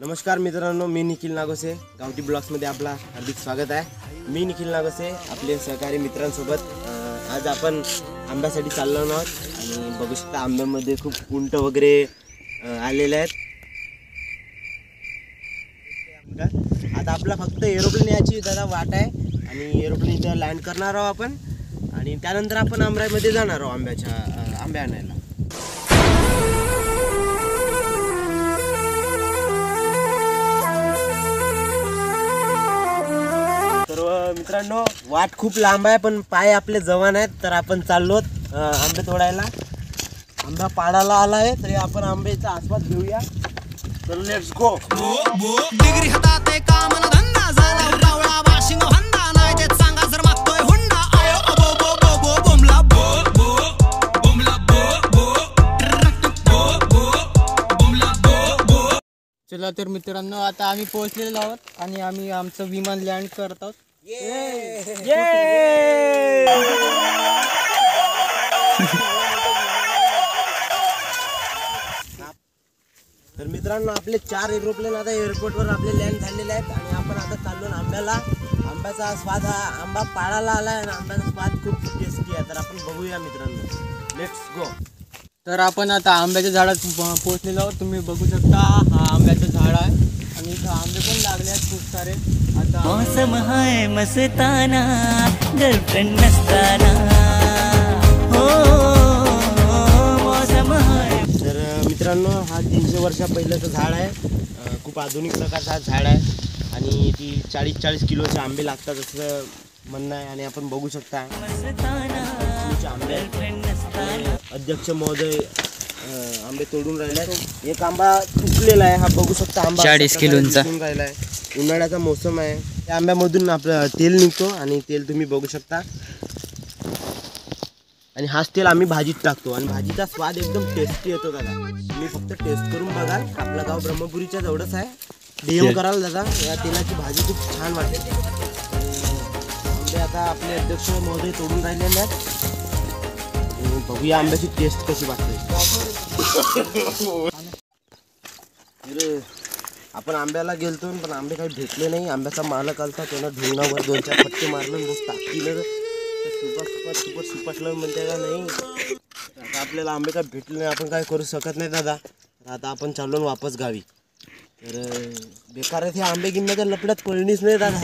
नमस्कार मित्रांनो, मी निखिल नागोसे गावठी ब्लॉग्समध्ये आपला हार्दिक स्वागत आहे। मी निखिल नागोसे आपले सहकारी मित्रांसोबत आज आपण आंब्यासाठी चाललो आहोत आणि बघू शकता आंब्यामध्ये खूप उंट वगैरे आलेले आहेत। आता आपला फक्त एरोप्लेन याची दादा वाट आहे आणि एरोप्लेन इथे लँड करणार आहोत आपण आणि त्यानंतर आपण आंब्यामध्ये जाणार आहोत आंबे आणायला। मित्रांनो, वाट खूप लांब आहे पण पाय आपले जवान आहेत, तर आपण चाललोत आंबे तोडायला। आंबा पाडाला आला आहे तरी आपण आंब्याचा आस्वाद घेऊया। तर लेट्स गो। डिग्री हातात आहे, काम न धंदा झाला उतावळा, वाशिंग हंदा नाही देत सांगा जर मागतोय हुंडा। आयो बो बो बो बो बोमला बो बो बोमला बो बो बो बो बोमला बो बो। चला तर मित्रांनो, आता आम्ही पोहोचलेलो आहोत आणि आम्ही आमचं विमान लँड करत आहोत। तर मित्रांनो, आपले 4 एरोप्लेन आता एअरपोर्टवर आपले लँड झालेले आहेत आणि आपण आता चाललो आंब्याला। आंब्याचा स्वाद हा आंबा पाडाला आला आहे आणि आंब्याचा स्वाद खूप टेस्टी आहे, तर आपण बघूया मित्रांनो। Let's go. तर आपण आता आंब्याच्या झाडात पोहोचलेलो आहोत। तुम्ही बघू शकता हा आंब्याचं झाड आहे आणि इथं आंबे पण लागले आहेत खूप सारे। आता मौसम है मस्ताना, गर्लफ्रेंड नसताना हो मौसम है। तर मित्रांनो, हा 300 वर्षा पहिल्याचं झाड आहे। खूप आधुनिक प्रकारचा हा झाड आहे आणि ती 40-40 किलोचे आंबे लागतात असं म्हणणं आहे आणि आपण बघू शकता आंबे अध्यक्ष महोदय आंबे तोडून राहिले आहेत। एक आंबा तुटलेला आहे, हा बघू शकता आंबा 40 किलोचा राहिला आहे। उन्हाळ्याचा मोसम आहे, त्या आंब्यामधून आपलं तेल निघतो आणि तेल तुम्ही बघू शकता आणि हाच तेल आम्ही भाजीत टाकतो आणि भाजीचा स्वाद एकदम टेस्टी येतो दादा। तुम्ही फक्त टेस्ट करून बघाल। आपलं गाव ब्रह्मपुरीच्या जवळच आहे, DM कराल दादा। या तेलाची भाजी खूप छान वाटते। आंबे आता आपले अध्यक्ष महोदय तोडून राहिलेले आहेत, बघूया आंब्याची टेस्ट कशी वाटते। आपण आंब्याला गेलतो पण आंबे काही भेटले नाही। आंब्याचा मालक आलता, त्यानं ढोंगणावर 2-4 फटके मारले, बस टाकलं सुपर सुपटलं म्हणते का नाही। आता आपल्याला आंबे काय भेटले नाही, आपण काय करू शकत नाही दादा। आता आपण चाललो वापस गावी। तर बेकार आहे, आंबे गिन्याच्या लपड्यात पळणीच नाही दादा।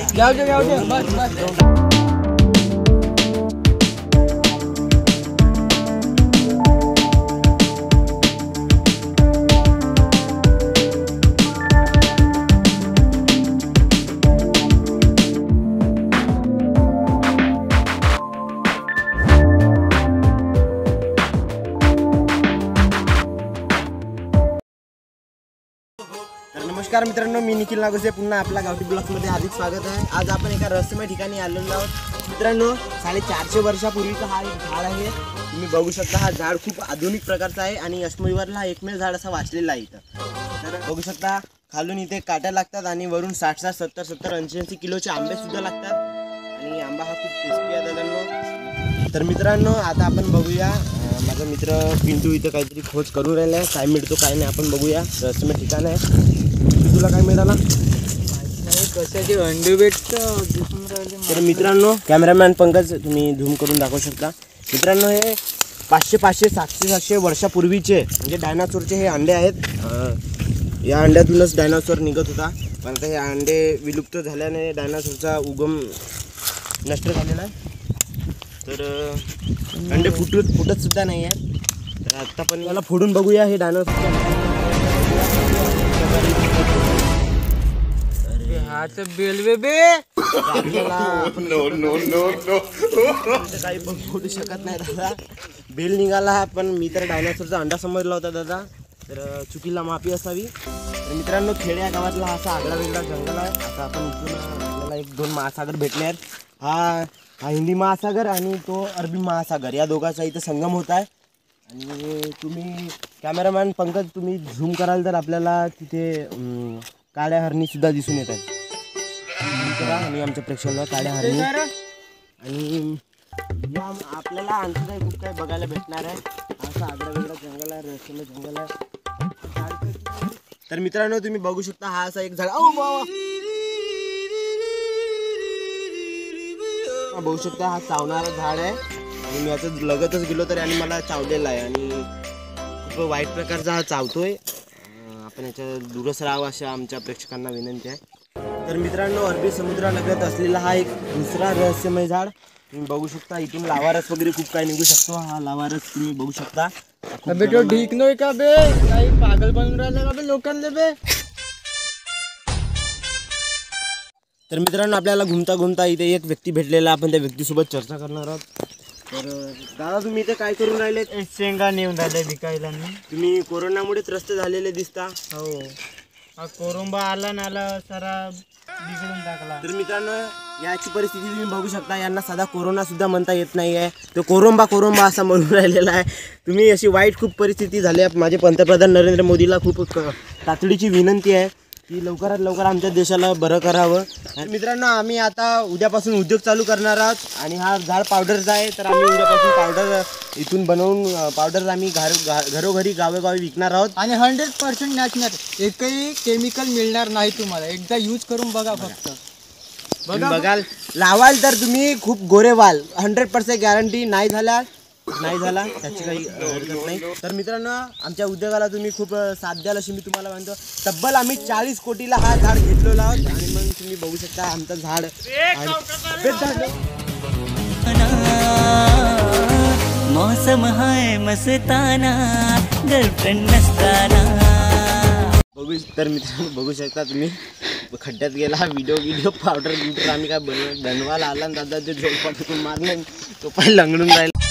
नमस्कार मित्रांनो, मी निखिल नागोसे पुन्हा आपल्या गावठी ब्लॉग्समध्ये हार्दिक स्वागत आहे। आज आपण एका रहस्यमय ठिकाणी आलेलो आहोत मित्रांनो। 450 वर्षापूर्वीचा हा एक झाड आहे, तुम्ही बघू शकता। हा झाड खूप आधुनिक प्रकारचा आहे आणि अश्मविवरला हा एकमेव झाड असा वाचलेला आहे इथं। तर बघू शकता खालून इथे काट्या लागतात आणि वरून 60-60, 70-70, 80-80 किलोचे आंबे सुद्धा लागतात आणि आंबा हा खूप टेस्टी आहे दादांनो। तर मित्रांनो, आता आपण बघूया, माझा मित्र पिंटू इथं काहीतरी खोज करून राहिला आहे। काय मिळतो काय नाही आपण बघूया। रहस्यमय ठिकाण आहे। तुला काय मिळाला? कशाची अंडे भेटतं दिसून राहिले। तर मित्रांनो, कॅमेरामॅन पंकज तुम्ही झूम करून दाखवू शकता। मित्रांनो, हे 500-500, 700-700 वर्षापूर्वीचे म्हणजे डायनासोरचे हे अंडे आहेत। या अंड्यातूनच डायनासोर निघत होता, पण आता हे अंडे विलुप्त झाल्याने डायनासोरचा उगम नष्ट झालेला आहे। तर अंडे फुटत सुद्धा नाही आहे। तर आता पण याला फोडून बघूया हे डायनासोर। हाच बेल बेबे काही पण फोडू शकत नाही दादा। बेल निघाला हा, पण मी तर डायनासोरचा अंडा समजला होता दादा, तर चुकीला माफी असावी। तर मित्रांनो, खेड्या गावातला असा आगळा वेगळा जंगल आहे। आता आपण इथून आपल्याला 1-2 महासागर भेटले आहेत। हा हिंदी महासागर आणि तो अरबी महासागर, या दोघांचा इथं संगम होत आहे। आणि तुम्ही कॅमेरामॅन पंकज तुम्ही झूम कराल तर आपल्याला तिथे काळ्या हरणी सुद्धा दिसून येत आहेत करा आणि आमच्या प्रेक्षकांना काळ्या हरणी आणि या आपल्याला आणखी काही खूप काही बघायला भेटणार आहे। असं आगळा वेगळा जंगल आहे, रहस्यमय जंगल आहे। तर मित्रांनो तुम्ही बघू शकता हा असा एक झाड बघू शकता हा चावणारा झाड आहे आणि मी याचं लगतच गेलो तर याने मला चावलेला आहे आणि खूप वाईट प्रकारचा हा चावतोय. आपण याच्या दूरच राहावं अशा आमच्या प्रेक्षकांना विनंती आहे. तर मित्रांनो अरबी समुद्रालगत असलेला हा एक दुसरा रहस्यमय झाड तुम्ही बघू शकता. इथून लावारस वगैरे खूप काही निघू शकतो. हा लावारस तुम्ही बघू शकता. अबे तो ठीक नाही का बे, काही पागल बनून राहिला का बे लोकांना बे. तर मित्रांनो आपल्याला घुमता घुमता इथे एक व्यक्ती भेटलेला, आपण त्या व्यक्तीसोबत चर्चा करणार आहोत. तर दादा तुम्ही इथे काय करून राहिले? शेंगा नेऊन राहिले विकायला मी. तुम्ही कोरोनामुळे त्रस्त झालेले दिसता. हो, हा कोरोंबा आला नाला सारा बिघडून टाकला. तर मित्रांनो याची परिस्थिती तुम्ही बघू शकता. यांना साधा कोरोना सुद्धा म्हणता येत नाही आहे, तो कोरोंबा असा म्हणून राहिलेला आहे. तुम्ही अशी वाईट खूप परिस्थिती झाली आहे. माझे पंतप्रधान नरेंद्र मोदीला खूप तातडीची विनंती आहे की लवकरात लवकर आमच्या देशाला बरं करावं. आणि मित्रांनो आम्ही आता उद्यापासून उद्योग चालू करणार आहोत आणि हा झाड पावडरचा आहे. तर आम्ही उद्यापासून पावडर इथून बनवून पावडर आम्ही घरोघरी गावोगावी विकणार आहोत. आणि 100% नॅचरल, एकही केमिकल मिळणार नाही तुम्हाला. एकदा यूज करून बघा फक्त. बघाल लावाल तर तुम्ही खूप गोरे व्हाल. 100% गॅरंटी. नाही झाला त्याची काही हरकत नाही. तर मित्रांनो आमच्या उद्योगाला तुम्ही खूप साथ द्याल अशी मी तुम्हाला म्हणतो. तब्बल आम्ही 40 कोटीला हा झाड घेतलेला आहोत आणि मग तुम्ही बघू शकता आमचं झाड मौसम है मस्ताना गर्लफ्रेंड नसताना. तर मित्रांनो बघू शकता तुम्ही खड्ड्यात गेला व्हिडिओ पावडर आम्ही काय बनवायला आला दादा ते झोल पाठवून मारलं तो पण लंगडून राहिला.